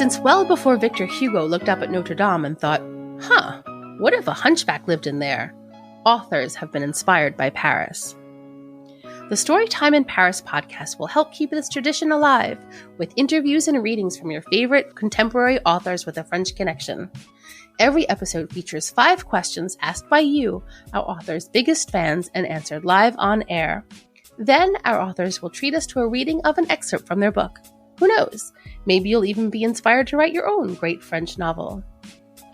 Since well before Victor Hugo looked up at Notre Dame and thought, what if a hunchback lived in there? Authors have been inspired by Paris. The Storytime in Paris podcast will help keep this tradition alive with interviews and readings from your favorite contemporary authors with a French connection. Every episode features 5 questions asked by you, our author's biggest fans, and answered live on air. Then our authors will treat us to a reading of an excerpt from their book. Who knows? Maybe you'll even be inspired to write your own great French novel.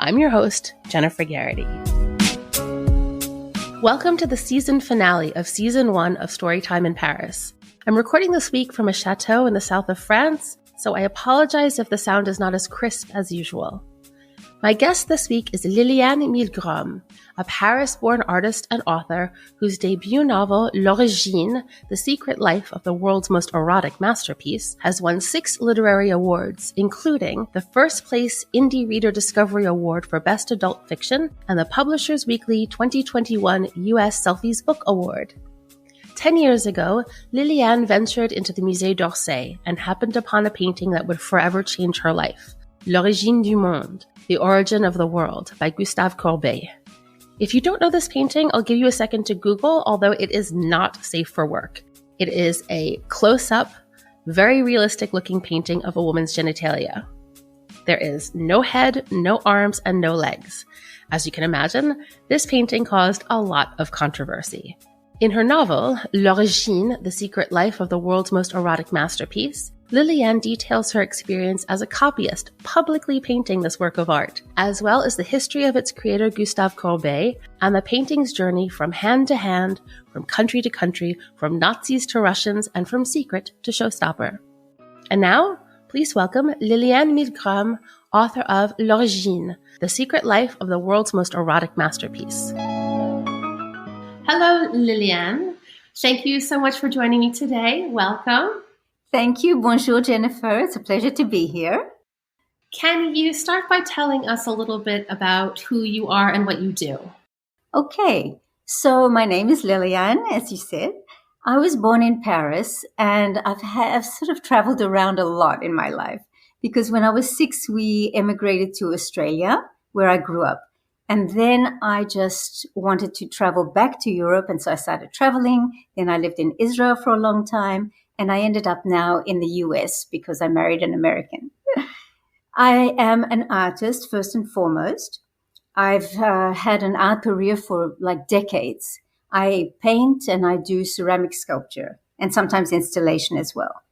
I'm your host, Jennifer Garrity. Welcome to the season finale of Season 1 of Storytime in Paris. I'm recording this week from a chateau in the south of France, so I apologize if the sound is not as crisp as usual. My guest this week is Lilianne Milgrom, a Paris-born artist and author whose debut novel, L'Origine, The Secret Life of the World's Most Erotic Masterpiece, has won 6 literary awards, including the first place IndieReader Discovery Award for Best Adult Fiction and the Publishers Weekly 2021 US Selfies Book Award. 10 years ago, Lilianne ventured into the Musée d'Orsay and happened upon a painting that would forever change her life, L'Origine du Monde, The Origin of the World by Gustave Courbet. If you don't know this painting, I'll give you a second to Google, although it is not safe for work. It is a close-up, very realistic-looking painting of a woman's genitalia. There is no head, no arms, and no legs. As you can imagine, this painting caused a lot of controversy. In her novel, L'Origine, The Secret Life of the World's Most Erotic Masterpiece, Lilianne details her experience as a copyist publicly painting this work of art, as well as the history of its creator Gustave Courbet and the painting's journey from hand to hand, from country to country, from Nazis to Russians, and from secret to showstopper. And now, please welcome Lilianne Milgrom, author of L'Origine, The Secret Life of the World's Most Erotic Masterpiece. Hello, Lilianne. Thank you so much for joining me today. Welcome. Thank you. Bonjour, Jennifer. It's a pleasure to be here. Can you start by telling us a little bit about who you are and what you do? Okay. So my name is Lilianne, as you said. I was born in Paris, and I've sort of traveled around a lot in my life because when I was 6, we emigrated to Australia, where I grew up. And then I just wanted to travel back to Europe, and so I started traveling. Then I lived in Israel for a long time. And I ended up now in the US because I married an American. I am an artist, first and foremost. I've had an art career for like decades. I paint and I do ceramic sculpture and sometimes installation as well.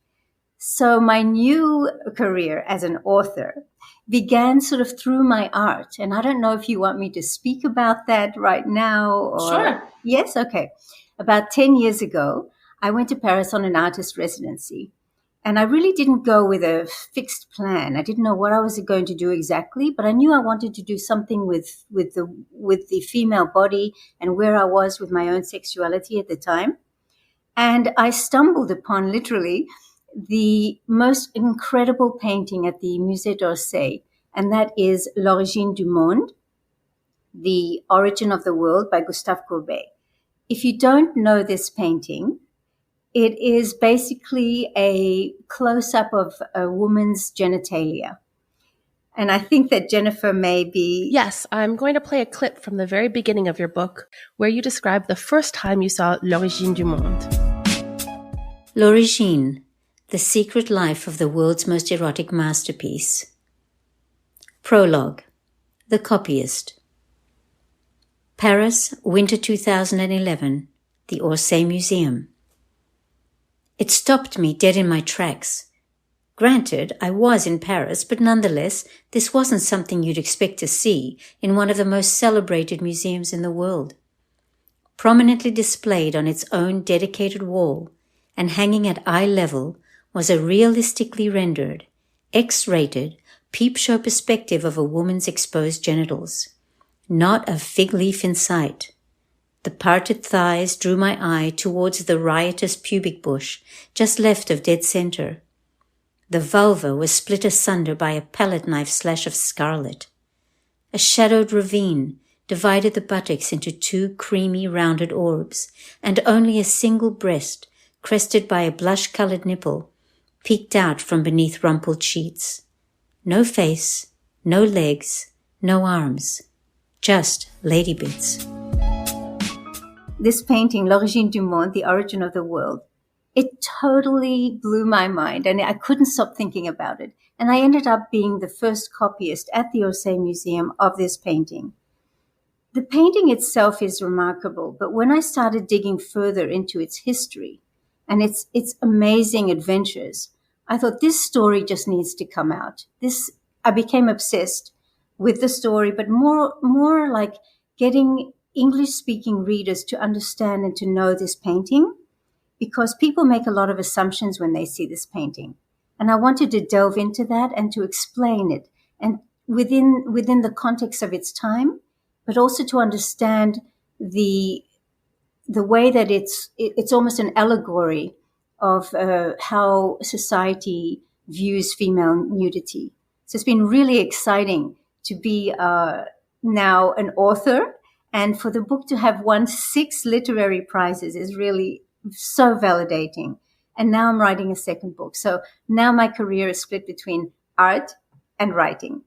So my new career as an author began sort of through my art. And I don't know if you want me to speak about that right now. Or... Sure. Yes? Okay. About 10 years ago, I went to Paris on an artist residency, and I really didn't go with a fixed plan. I didn't know what I was going to do exactly, but I knew I wanted to do something with the female body and where I was with my own sexuality at the time. And I stumbled upon literally the most incredible painting at the Musée d'Orsay, and that is L'Origine du Monde, The Origin of the World by Gustave Courbet. If you don't know this painting, it is basically a close-up of a woman's genitalia. And I think that Jennifer may be... Yes, I'm going to play a clip from the very beginning of your book where you describe the first time you saw L'Origine du Monde. L'Origine, The Secret Life of the World's Most Erotic Masterpiece. Prologue, The Copyist. Paris, winter 2011, the Orsay Museum. It stopped me dead in my tracks. Granted, I was in Paris, but nonetheless, this wasn't something you'd expect to see in one of the most celebrated museums in the world. Prominently displayed on its own dedicated wall and hanging at eye level was a realistically rendered, X-rated, peep show perspective of a woman's exposed genitals. Not a fig leaf in sight. The parted thighs drew my eye towards the riotous pubic bush just left of dead center. The vulva was split asunder by a palette knife slash of scarlet. A shadowed ravine divided the buttocks into 2 creamy rounded orbs, and only a single breast, crested by a blush-colored nipple, peeked out from beneath rumpled sheets. No face, no legs, no arms. Just lady bits. This painting, L'Origine du Monde, The Origin of the World, it totally blew my mind, and I couldn't stop thinking about it. And I ended up being the first copyist at the Musée Museum of this painting. The painting itself is remarkable, but when I started digging further into its history and its amazing adventures, I thought this story just needs to come out. I became obsessed with the story, but more like getting English-speaking readers to understand and to know this painting, because people make a lot of assumptions when they see this painting. And I wanted to delve into that and to explain it, and within the context of its time, but also to understand the way that it's almost an allegory of how society views female nudity. So it's been really exciting to be now an author, and for the book to have won 6 literary prizes is really so validating. And now I'm writing a second book. So now my career is split between art and writing.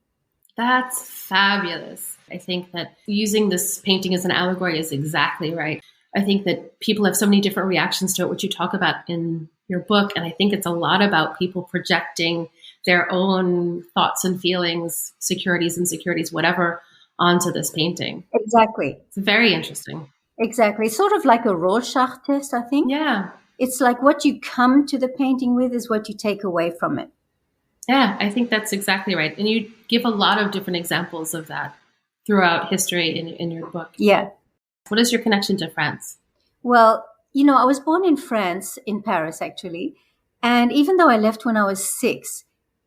That's fabulous. I think that using this painting as an allegory is exactly right. I think that people have so many different reactions to it, which you talk about in your book. And I think it's a lot about people projecting their own thoughts and feelings, securities, insecurities, whatever, onto this painting. Exactly. It's very interesting. Exactly. Sort of like a Rorschach test, I think. Yeah. It's like what you come to the painting with is what you take away from it. Yeah, I think that's exactly right. And you give a lot of different examples of that throughout history in your book. Yeah. What is your connection to France? Well, I was born in France, in Paris, actually. And even though I left when I was 6,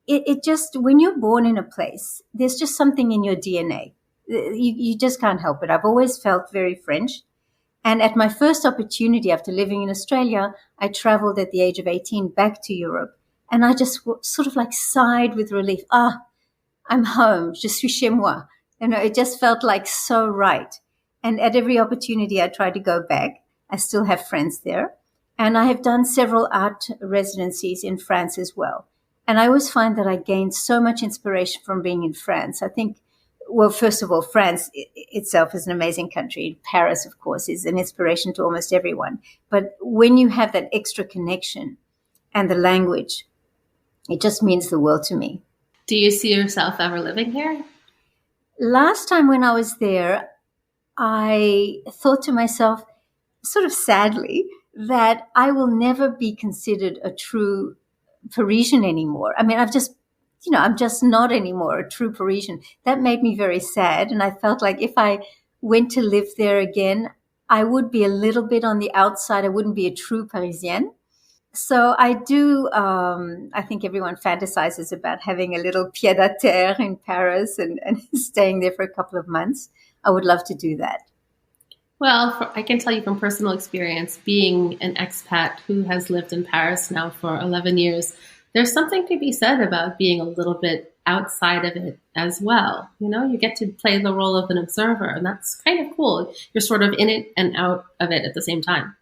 it just, when you're born in a place, there's just something in your DNA. You just can't help it. I've always felt very French. And at my first opportunity after living in Australia, I traveled at the age of 18 back to Europe. And I just sort of like sighed with relief. I'm home. Je suis chez moi. It just felt like so right. And at every opportunity I try to go back. I still have friends there. And I have done several art residencies in France as well. And I always find that I gained so much inspiration from being in France. I think, well, first of all, France itself is an amazing country. Paris, of course, is an inspiration to almost everyone. But when you have that extra connection and the language, it just means the world to me. Do you see yourself ever living here? Last time when I was there, I thought to myself, sort of sadly, that I will never be considered a true Parisian anymore. I mean, I'm just not anymore a true Parisian. That made me very sad. And I felt like if I went to live there again, I would be a little bit on the outside. I wouldn't be a true Parisienne. So I do, I think everyone fantasizes about having a little pied-à-terre in Paris and staying there for a couple of months. I would love to do that. Well, I can tell you from personal experience, being an expat who has lived in Paris now for 11 years, there's something to be said about being a little bit outside of it as well. You get to play the role of an observer, and that's kind of cool. You're sort of in it and out of it at the same time.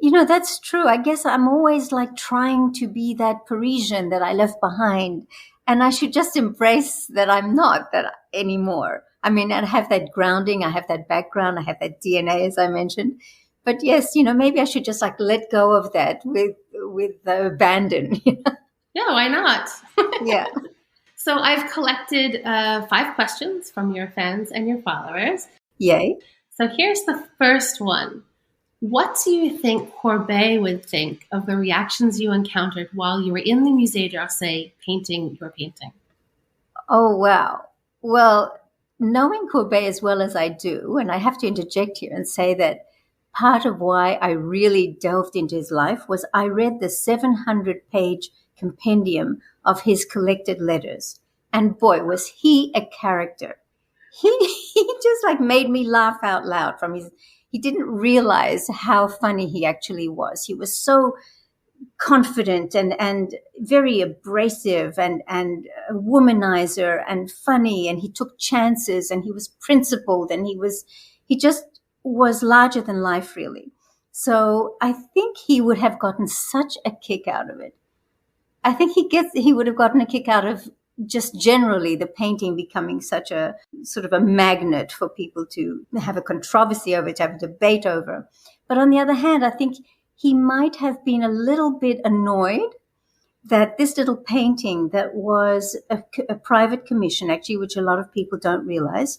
That's true. I guess I'm always like trying to be that Parisian that I left behind. And I should just embrace that I'm not that anymore. I mean, I have that grounding, I have that background, I have that DNA, as I mentioned. But yes, maybe I should just like let go of that with abandon. Yeah, why not? Yeah. So I've collected 5 questions from your fans and your followers. Yay. So here's the first one. What do you think Courbet would think of the reactions you encountered while you were in the Musée d'Orsay painting your painting? Oh, wow. Well, knowing Courbet as well as I do, and I have to interject here and say that part of why I really delved into his life was I read the 700-page compendium of his collected letters. And boy, was he a character. He just like made me laugh out loud he didn't realize how funny he actually was. He was so confident and very abrasive and a womanizer and funny, and he took chances and he was principled and he just was larger than life, really. So I think he would have gotten such a kick out of it. I think he would have gotten a kick out of just generally the painting becoming such a sort of a magnet for people to have a controversy over, to have a debate over. But on the other hand, I think he might have been a little bit annoyed that this little painting that was a private commission, actually, which a lot of people don't realize,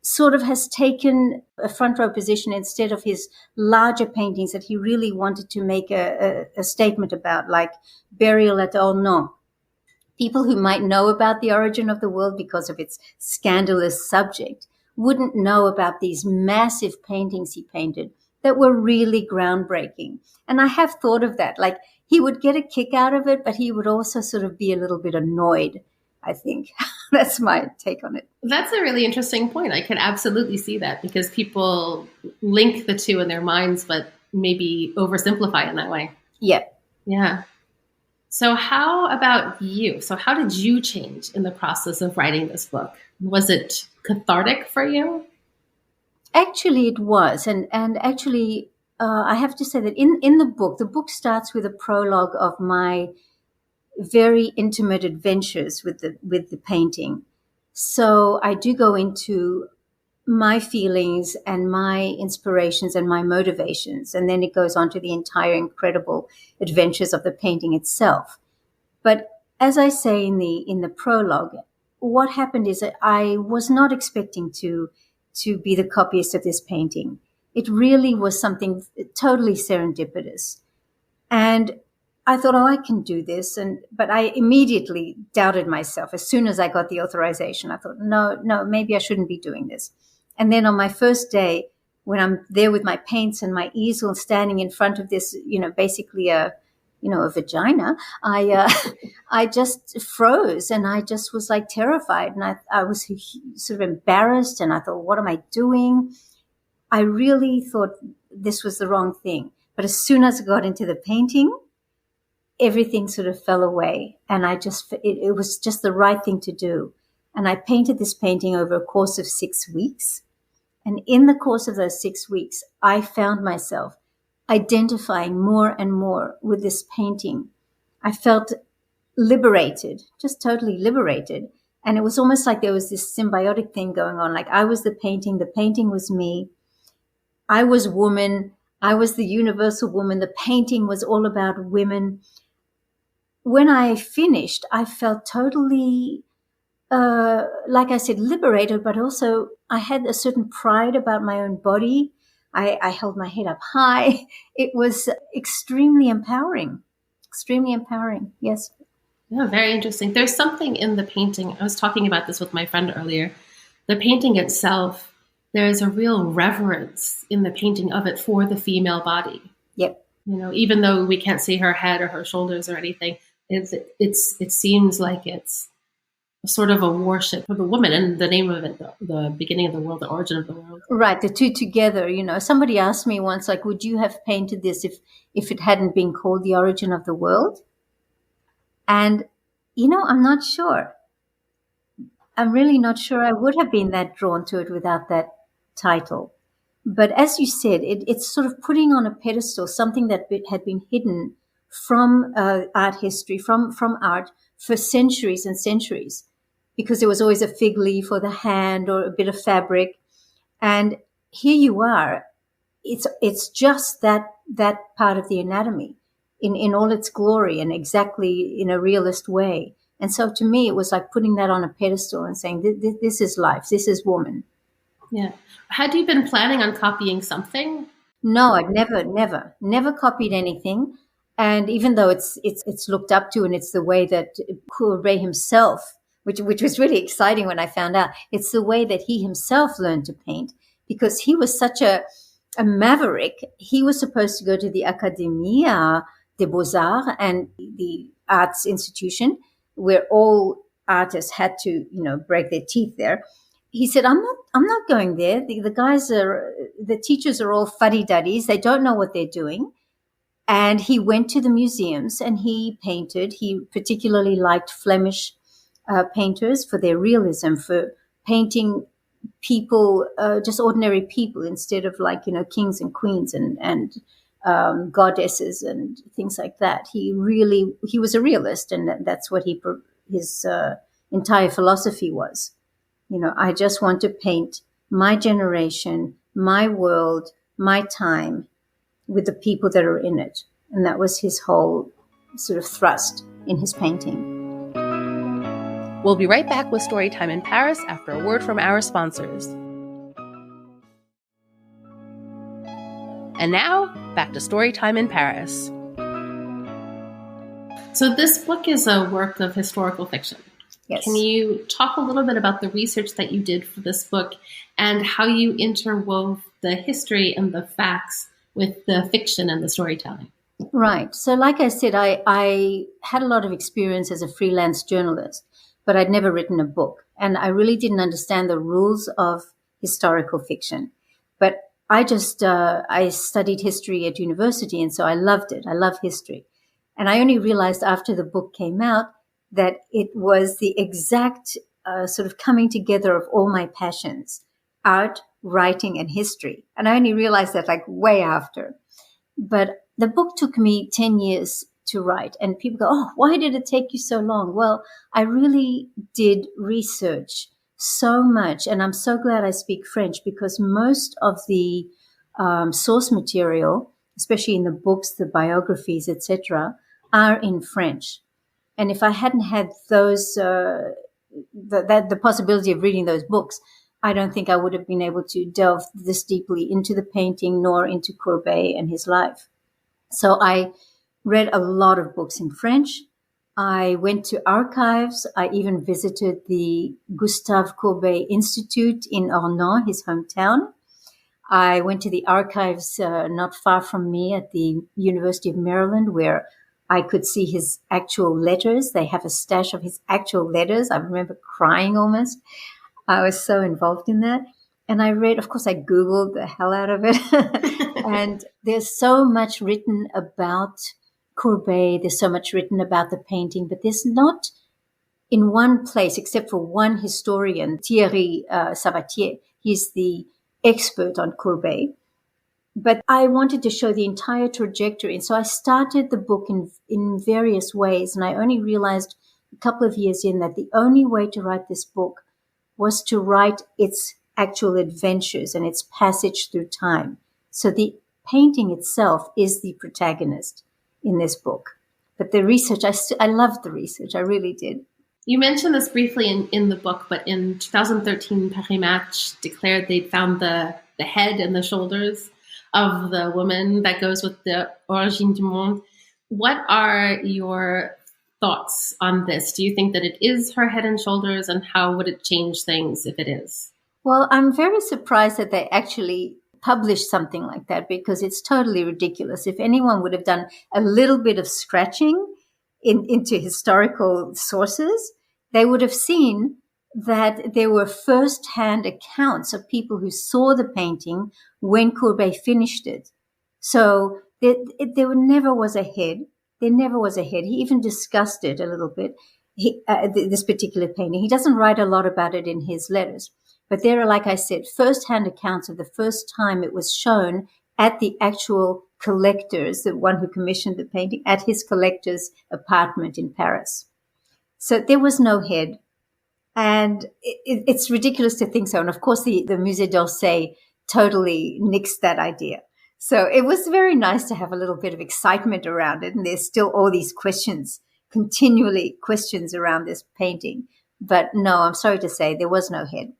sort of has taken a front row position instead of his larger paintings that he really wanted to make a statement about, like Burial at Ornans. People who might know about The Origin of the World because of its scandalous subject wouldn't know about these massive paintings he painted that were really groundbreaking. And I have thought of that. Like, he would get a kick out of it, but he would also sort of be a little bit annoyed, I think. That's my take on it. That's a really interesting point. I could absolutely see that, because people link the two in their minds, but maybe oversimplify in that way. Yeah. Yeah. So how about you? So how did you change in the process of writing this book? Was it cathartic for you? Actually, it was. And actually, I have to say that in the book starts with a prologue of my very intimate adventures with the painting. So I do go into my feelings and my inspirations and my motivations, and then it goes on to the entire incredible adventures of the painting itself. But as I say in the prologue, what happened is that I was not expecting to be the copyist of this painting. It really was something totally serendipitous. And I thought, I can do this. But I immediately doubted myself. As soon as I got the authorization, I thought, no, maybe I shouldn't be doing this. And then on my first day, when I'm there with my paints and my easel standing in front of this, basically a vagina, I just froze, and I just was like terrified. And I was sort of embarrassed, and I thought, what am I doing? I really thought this was the wrong thing. But as soon as I got into the painting, everything sort of fell away, and it was just the right thing to do. And I painted this painting over a course of 6 weeks. And in the course of those 6 weeks, I found myself identifying more and more with this painting. I felt liberated, just totally liberated. And it was almost like there was this symbiotic thing going on. Like, I was the painting was me. I was woman. I was the universal woman. The painting was all about women. When I finished, I felt totally, like I said, liberated, but also I had a certain pride about my own body. I held my head up high. It was extremely empowering. Extremely empowering, yes. Yeah, very interesting. There's something in the painting. I was talking about this with my friend earlier. The painting itself, there's a real reverence in the painting of it for the female body. Yep. Even though we can't see her head or her shoulders or anything, it seems like it's sort of a worship of the woman, and the name of it, the beginning of the world, the origin of the world. Right, the two together. Somebody asked me once, like, would you have painted this if it hadn't been called The Origin of the World? And, I'm not sure. I'm really not sure I would have been that drawn to it without that title. But as you said, it's sort of putting on a pedestal something that had been hidden from art history, from art for centuries and centuries, because there was always a fig leaf or the hand or a bit of fabric. And here you are. It's just that part of the anatomy in all its glory and exactly in a realist way. And so to me, it was like putting that on a pedestal and saying, this is life. This is woman. Yeah. Had you been planning on copying something? No, I'd never copied anything. And even though it's looked up to, and it's the way that Courbet himself, which was really exciting when I found out, it's the way that he himself learned to paint, because he was such a maverick. He was supposed to go to the Académie des Beaux-Arts and the arts institution where all artists had to, break their teeth there. He said, I'm not going there. The teachers are all fuddy-duddies. They don't know what they're doing. And he went to the museums and he painted. He particularly liked Flemish painters for their realism, for painting people, just ordinary people, instead of kings and queens and goddesses and things like that. He was a realist, and that's what his entire philosophy was. I just want to paint my generation, my world, my time with the people that are in it. And that was his whole sort of thrust in his painting. We'll be right back with Storytime in Paris after a word from our sponsors. And now, back to Storytime in Paris. So this book is a work of historical fiction. Yes. Can you talk a little bit about the research that you did for this book and how you interwove the history and the facts with the fiction and the storytelling? Right. So like I said, I had a lot of experience as a freelance journalist, but I'd never written a book. And I really didn't understand the rules of historical fiction. But I studied history at university, and so I loved it. I love history. And I only realized after the book came out that it was the exact sort of coming together of all my passions, art, writing, and history. And I only realized that like way after. But the book took me 10 years to write. And people go, oh, why did it take you so long? Well, I really did research so much. And I'm so glad I speak French, because most of the source material, especially in the books, the biographies, etc., are in French. And if I hadn't had those, the possibility of reading those books, I don't think I would have been able to delve this deeply into the painting nor into Courbet and his life. So I read a lot of books in French. I went to archives. I even visited the Gustave Courbet Institute in Ornans, his hometown. I went to the archives not far from me at the University of Maryland, where I could see his actual letters. They have a stash of his actual letters. I remember crying almost. I was so involved in that. And I read, of course, I Googled the hell out of it. And there's so much written about Courbet. There's so much written about the painting, but there's not in one place, except for one historian, Thierry Sabatier. He's the expert on Courbet. But I wanted to show the entire trajectory. And so I started the book in various ways. And I only realized a couple of years in that the only way to write this book was to write its actual adventures and its passage through time. So the painting itself is the protagonist in this book. But the research, I loved the research. I really did. You mentioned this briefly in the book, but in 2013, Paris Match declared they'd found the head and the shoulders of the woman that goes with the L'Origine du Monde. What are your thoughts on this? Do you think that it is her head and shoulders, and how would it change things if it is? Well, I'm very surprised that they actually published something like that, because it's totally ridiculous. If anyone would have done a little bit of scratching into historical sources, they would have seen that there were first-hand accounts of people who saw the painting when Courbet finished it. So there never was a head. There never was a head. He even discussed it a little bit, this particular painting. He doesn't write a lot about it in his letters. But there are, like I said, first-hand accounts of the first time it was shown at the actual collector's, the one who commissioned the painting, at his collector's apartment in Paris. So there was no head. And it's ridiculous to think so. And of course, the Musée d'Orsay totally nixed that idea. So it was very nice to have a little bit of excitement around it. And there's still all these questions, continually questions around this painting. But no, I'm sorry to say, there was no head.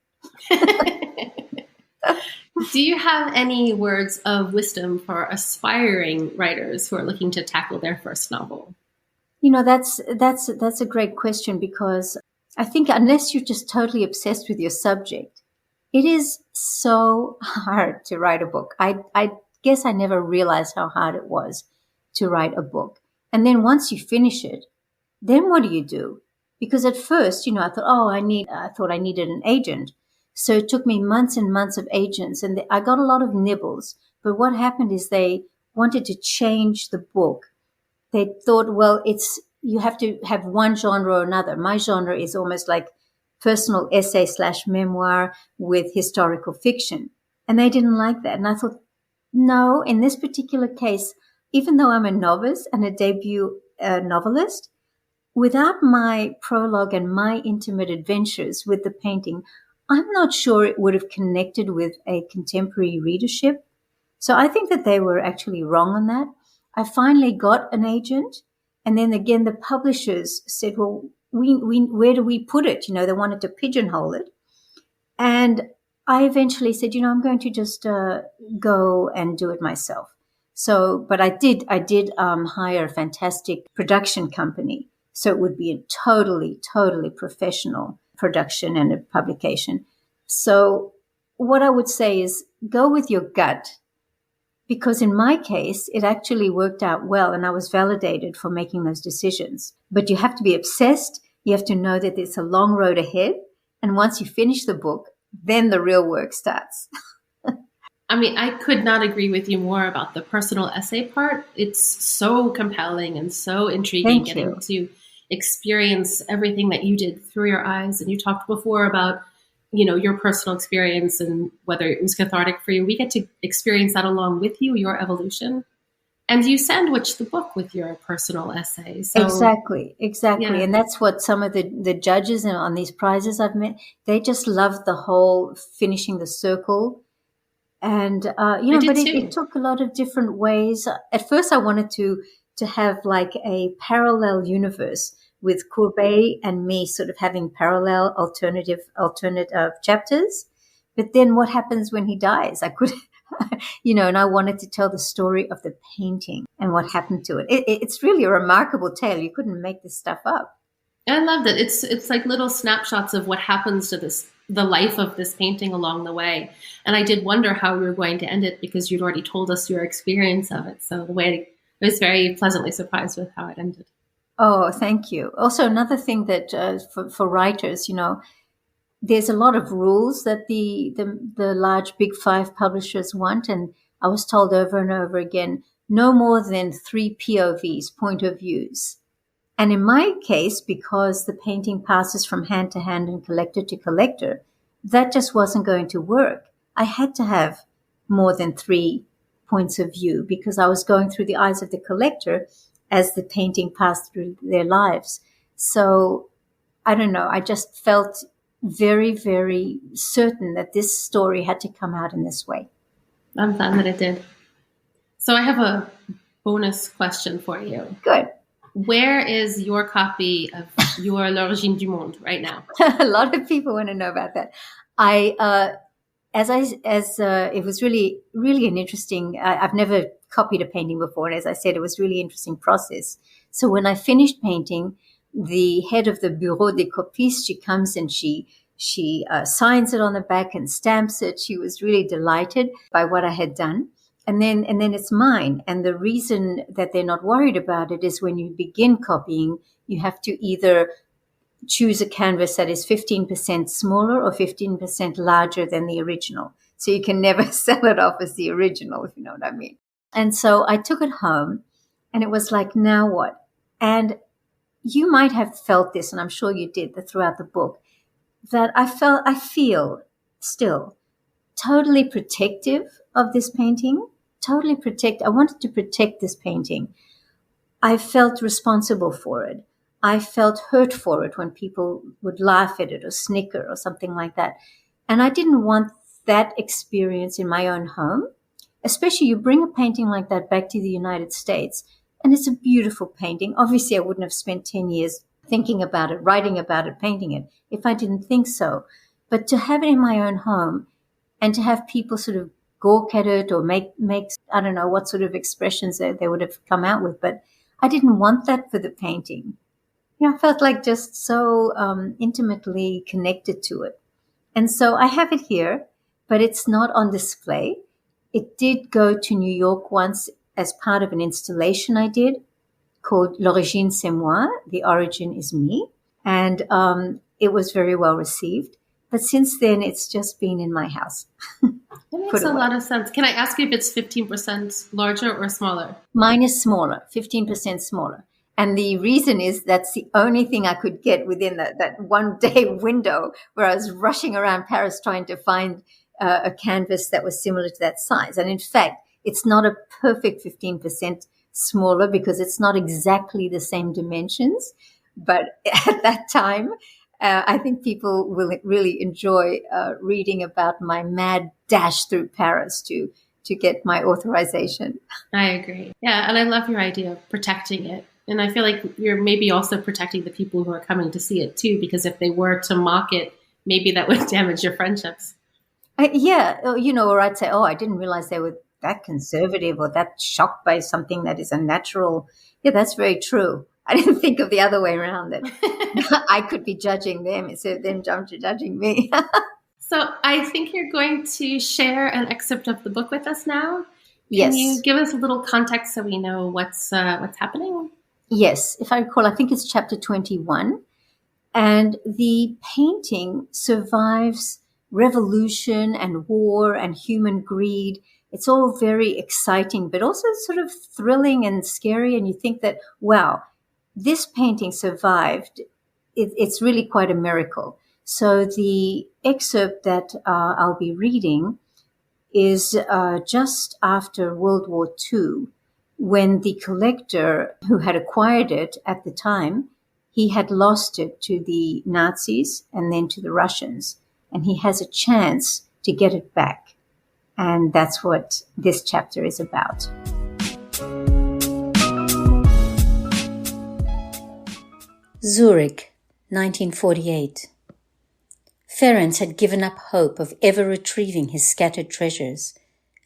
Do you have any words of wisdom for aspiring writers who are looking to tackle their first novel? You know, that's a great question, because I think unless you're just totally obsessed with your subject, it is so hard to write a book. I guess I never realized how hard it was to write a book. And then once you finish it, then what do you do? Because at first, I thought, I thought I needed an agent. So it took me months and months of agents, and I got a lot of nibbles. But what happened is they wanted to change the book. They thought, well, you have to have one genre or another. My genre is almost like personal essay/memoir with historical fiction. And they didn't like that. And I thought, no, in this particular case, even though I'm a novice and a debut novelist, without my prologue and my intimate adventures with the painting, I'm not sure it would have connected with a contemporary readership. So I think that they were actually wrong on that. I finally got an agent, and then again the publishers said, well, we where do we put it? They wanted to pigeonhole it. And I eventually said, I'm going to just go and do it myself. So, but I did hire a fantastic production company. So it would be a totally, totally professional production and a publication. So what I would say is go with your gut, because in my case, it actually worked out well and I was validated for making those decisions. But you have to be obsessed. You have to know that there's a long road ahead. And once you finish the book, then the real work starts. I mean, I could not agree with you more about the personal essay part. It's so compelling and so intriguing getting to experience everything that you did through your eyes. And you talked before about, your personal experience and whether it was cathartic for you. We get to experience that along with you, your evolution. And you sandwich the book with your personal essays. So, Exactly. Yeah. And that's what some of the judges on these prizes I've met, they just loved the whole finishing the circle. And, but it took a lot of different ways. At first I wanted to have like a parallel universe with Courbet and me sort of having parallel alternate chapters. But then what happens when he dies? I could, and I wanted to tell the story of the painting and what happened to it. It's really a remarkable tale. You couldn't make this stuff up. I loved it. It's like little snapshots of what happens to the life of this painting along the way. And I did wonder how we were going to end it because you'd already told us your experience of it. So I was very pleasantly surprised with how it ended. Oh, thank you. Also, another thing that for writers, there's a lot of rules that the large big five publishers want. And I was told over and over again, no more than 3 POVs, point of views. And in my case, because the painting passes from hand to hand and collector to collector, that just wasn't going to work. I had to have more than 3 points of view because I was going through the eyes of the collector as the painting passed through their lives. So I don't know. I just felt very, very certain that this story had to come out in this way. I'm glad that it did. So I have a bonus question for you. Good. Where is your copy of your L'Origine du Monde right now? A lot of people want to know about that. It was really, really an interesting, I've never copied a painting before. And as I said, it was really interesting process. So when I finished painting, the head of the Bureau des Copistes, she comes and she signs it on the back and stamps it. She was really delighted by what I had done. And then it's mine. And the reason that they're not worried about it is when you begin copying, you have to either choose a canvas that is 15% smaller or 15% larger than the original. So you can never sell it off as the original, if you know what I mean. And so I took it home and it was like, now what? And you might have felt this, and I'm sure you did throughout the book, that I feel still totally protective of this painting. I wanted to protect this painting. I felt responsible for it. I felt hurt for it when people would laugh at it or snicker or something like that. And I didn't want that experience in my own home. Especially you bring a painting like that back to the United States, and it's a beautiful painting. Obviously, I wouldn't have spent 10 years thinking about it, writing about it, painting it, if I didn't think so. But to have it in my own home and to have people sort of gawk at it or make I don't know what sort of expressions they would have come out with, but I didn't want that for the painting. I felt like just so intimately connected to it. And so I have it here, but it's not on display. It did go to New York once as part of an installation I did called L'Origine c'est moi, The Origin is Me. And it was very well received. But since then, it's just been in my house. That makes a lot of sense. Can I ask you if it's 15% larger or smaller? Mine is smaller, 15% smaller. And the reason is that's the only thing I could get within that 1 day window where I was rushing around Paris trying to find a canvas that was similar to that size. And in fact, it's not a perfect 15% smaller because it's not exactly the same dimensions, But at that time, I think people will really enjoy reading about my mad dash through Paris to get my authorization. I agree. Yeah, and I love your idea of protecting it. And I feel like you're maybe also protecting the people who are coming to see it too, because if they were to mock it, maybe that would damage your friendships. Or I'd say, oh, I didn't realize they were that conservative or that shocked by something that is unnatural. Yeah, that's very true. I didn't think of the other way around, that I could be judging them instead of them judging me. So I think you're going to share an excerpt of the book with us now. Yes. Can you give us a little context so we know what's happening? Yes. If I recall, I think it's chapter 21. And the painting survives revolution and war and human greed. It's all very exciting, but also sort of thrilling and scary. And you think that, wow, this painting survived. It's really quite a miracle. So the excerpt that I'll be reading is just after World War II, when the collector who had acquired it at the time, he had lost it to the Nazis and then to the Russians, and he has a chance to get it back. And that's what this chapter is about. Zurich, 1948. Ferenc had given up hope of ever retrieving his scattered treasures,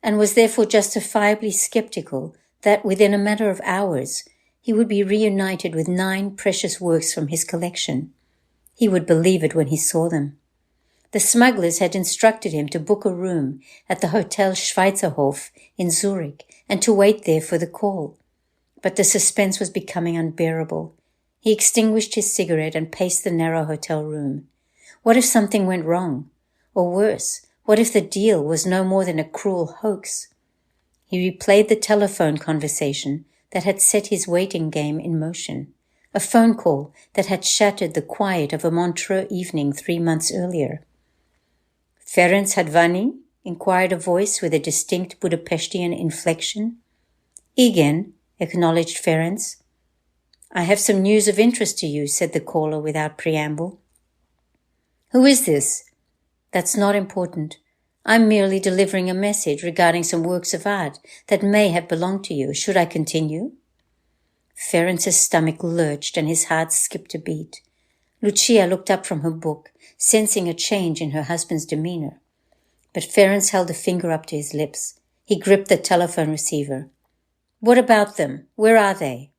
and was therefore justifiably skeptical that within a matter of hours he would be reunited with 9 precious works from his collection. He would believe it when he saw them. The smugglers had instructed him to book a room at the Hotel Schweizerhof in Zurich and to wait there for the call. But the suspense was becoming unbearable. He extinguished his cigarette and paced the narrow hotel room. What if something went wrong? Or worse, what if the deal was no more than a cruel hoax? He replayed the telephone conversation that had set his waiting game in motion, a phone call that had shattered the quiet of a Montreux evening 3 months earlier. Ferenc Hadvani? Inquired a voice with a distinct Budapestian inflection. Igen, acknowledged Ferenc. I have some news of interest to you, said the caller without preamble. Who is this? That's not important. I'm merely delivering a message regarding some works of art that may have belonged to you. Should I continue? Ferenc's stomach lurched and his heart skipped a beat. Lucia looked up from her book, sensing a change in her husband's demeanor. But Ferenc held a finger up to his lips. He gripped the telephone receiver. What about them? Where are they?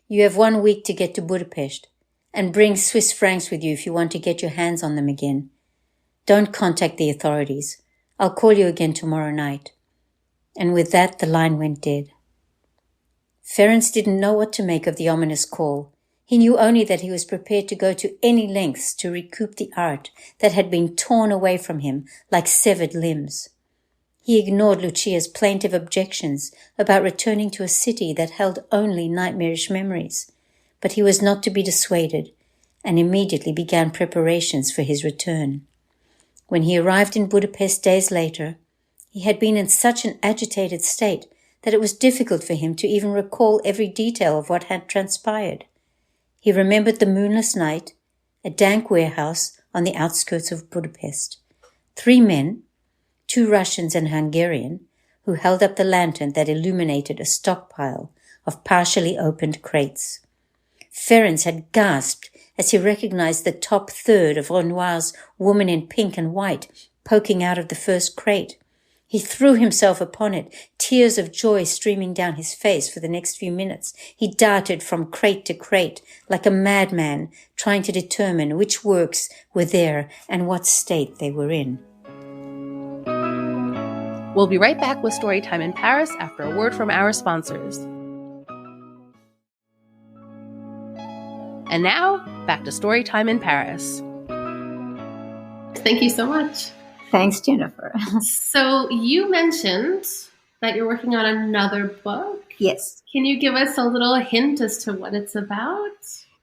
You have 1 week to get to Budapest, and bring Swiss francs with you if you want to get your hands on them again. Don't contact the authorities. I'll call you again tomorrow night. And with that, the line went dead. Ferenc didn't know what to make of the ominous call. He knew only that he was prepared to go to any lengths to recoup the art that had been torn away from him like severed limbs. He ignored Lucia's plaintive objections about returning to a city that held only nightmarish memories. But he was not to be dissuaded, and immediately began preparations for his return. When he arrived in Budapest days later, he had been in such an agitated state that it was difficult for him to even recall every detail of what had transpired. He remembered the moonless night, a dank warehouse on the outskirts of Budapest. 3 men, 2 Russians and Hungarian, who held up the lantern that illuminated a stockpile of partially opened crates. Ferenc had gasped as he recognized the top third of Renoir's Woman in Pink and White poking out of the first crate. He threw himself upon it, tears of joy streaming down his face for the next few minutes. He darted from crate to crate like a madman, trying to determine which works were there and what state they were in. We'll be right back with Storytime in Paris after a word from our sponsors. And now, back to Storytime in Paris. Thank you so much. Thanks, Jennifer. So you mentioned that you're working on another book. Yes. Can you give us a little hint as to what it's about?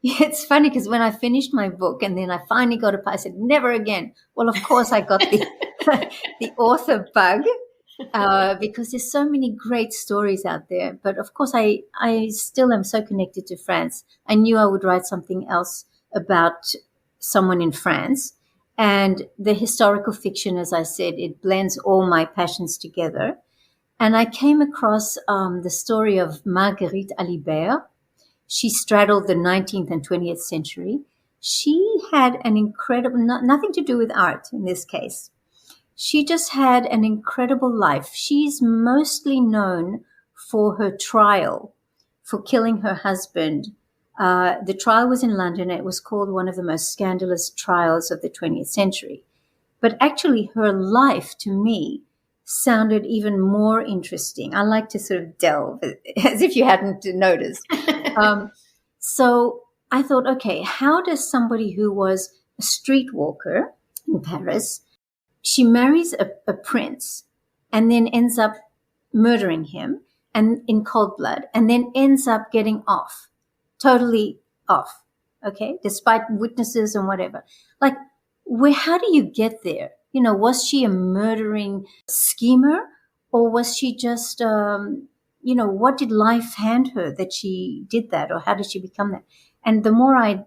Yeah, it's funny because when I finished my book and then I finally got it, I said, never again. Well, of course, I got the author bug. because there's so many great stories out there. But of course, I still am so connected to France. I knew I would write something else about someone in France. And the historical fiction, as I said, it blends all my passions together. And I came across the story of Marguerite Alibert. She straddled the 19th and 20th century. She had an incredible, nothing to do with art in this case. She just had an incredible life. She's mostly known for her trial for killing her husband. The trial was in London. It was called one of the most scandalous trials of the 20th century. But actually, her life, to me, sounded even more interesting. I like to sort of delve, as if you hadn't noticed. So I thought, okay, how does somebody who was a streetwalker in Paris, she marries a prince and then ends up murdering him and in cold blood, and then ends up getting off, totally off, okay, despite witnesses and whatever. Like, how do you get there? You know, was she a murdering schemer, or was she just, what did life hand her that she did that, or how did she become that? And the more I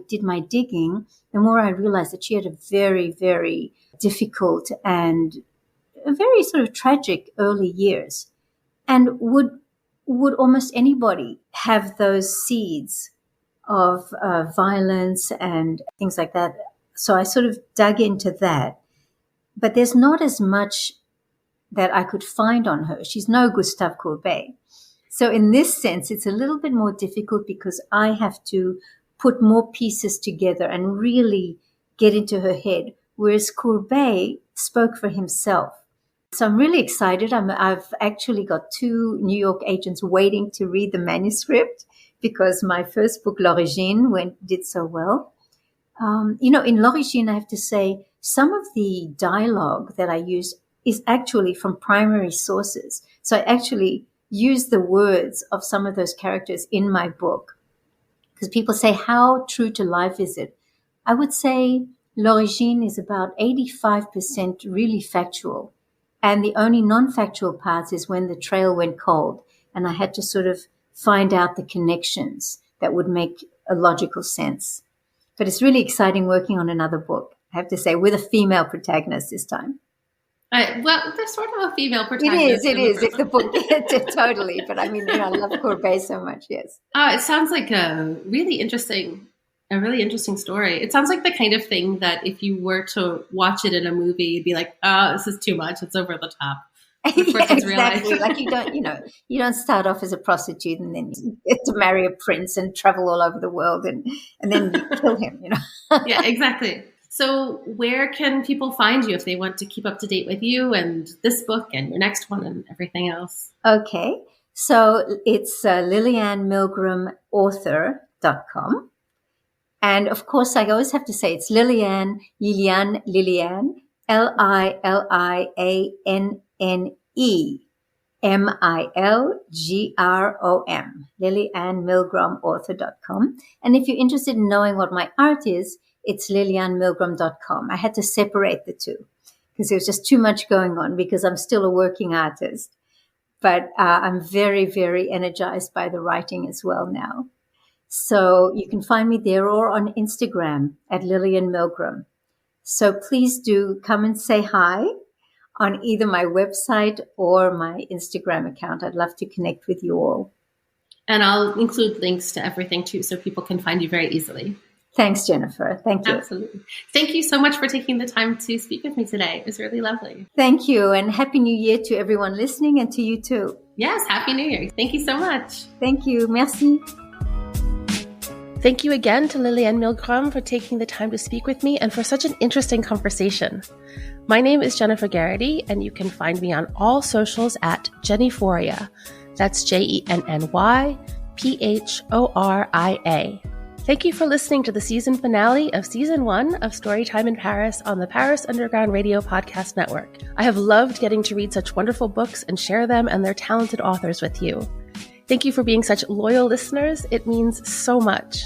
did my digging, the more I realized that she had a very, very difficult and a very sort of tragic early years. And would almost anybody have those seeds of violence and things like that? So I sort of dug into that. But there's not as much that I could find on her. She's no Gustave Courbet. So in this sense, it's a little bit more difficult because I have to put more pieces together and really get into her head, whereas Courbet spoke for himself. So I'm really excited. I've actually got 2 New York agents waiting to read the manuscript because my first book, L'Origine, did so well. In L'Origine, I have to say, some of the dialogue that I use is actually from primary sources. So I actually use the words of some of those characters in my book. Because people say, how true to life is it? I would say L'Origine is about 85% really factual. And the only non-factual part is when the trail went cold. And I had to sort of find out the connections that would make a logical sense. But it's really exciting working on another book, I have to say, with a female protagonist this time. Well, there's sort of a female protagonist. It is. If the book, totally. But I mean, I love Courbet so much, yes. It sounds like a really interesting story. It sounds like the kind of thing that if you were to watch it in a movie, you'd be like, oh, this is too much. It's over the top. Yeah, exactly. Like you don't start off as a prostitute and then you get to marry a prince and travel all over the world and then you kill him, Yeah, exactly. So where can people find you if they want to keep up to date with you and this book and your next one and everything else? Okay. So it's Lilianne Milgrom author.com. And of course, I always have to say it's Lilianne, Lilianne, LILIANNE, LilianneMilgrom.author.com. And if you're interested in knowing what my art is, it's LilianneMilgrom.com. I had to separate the two because there was just too much going on because I'm still a working artist. But I'm very, very energized by the writing as well now. So you can find me there or on Instagram at Lilianne Milgrom. So please do come and say hi on either my website or my Instagram account. I'd love to connect with you all. And I'll include links to everything too so people can find you very easily. Thanks, Jennifer. Thank you. Absolutely. Thank you so much for taking the time to speak with me today. It was really lovely. Thank you. And Happy New Year to everyone listening and to you too. Yes, Happy New Year. Thank you so much. Thank you. Merci. Thank you again to Lilianne Milgrom for taking the time to speak with me and for such an interesting conversation. My name is Jennifer Garrity, and you can find me on all socials at Jennyphoria. That's JENNYPHORIA. Thank you for listening to the season finale of Season 1 of Storytime in Paris on the Paris Underground Radio Podcast Network. I have loved getting to read such wonderful books and share them and their talented authors with you. Thank you for being such loyal listeners. It means so much.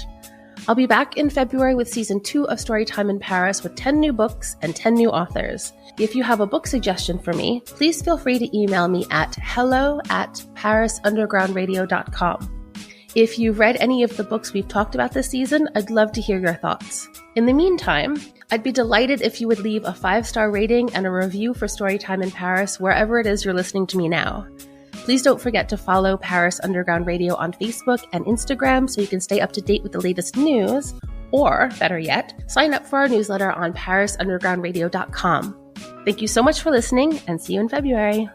I'll be back in February with Season 2 of Storytime in Paris with 10 new books and 10 new authors. If you have a book suggestion for me, please feel free to email me at hello@parisundergroundradio.com. If you've read any of the books we've talked about this season, I'd love to hear your thoughts. In the meantime, I'd be delighted if you would leave a 5-star rating and a review for Storytime in Paris wherever it is you're listening to me now. Please don't forget to follow Paris Underground Radio on Facebook and Instagram so you can stay up to date with the latest news, or, better yet, sign up for our newsletter on parisundergroundradio.com. Thank you so much for listening, and see you in February.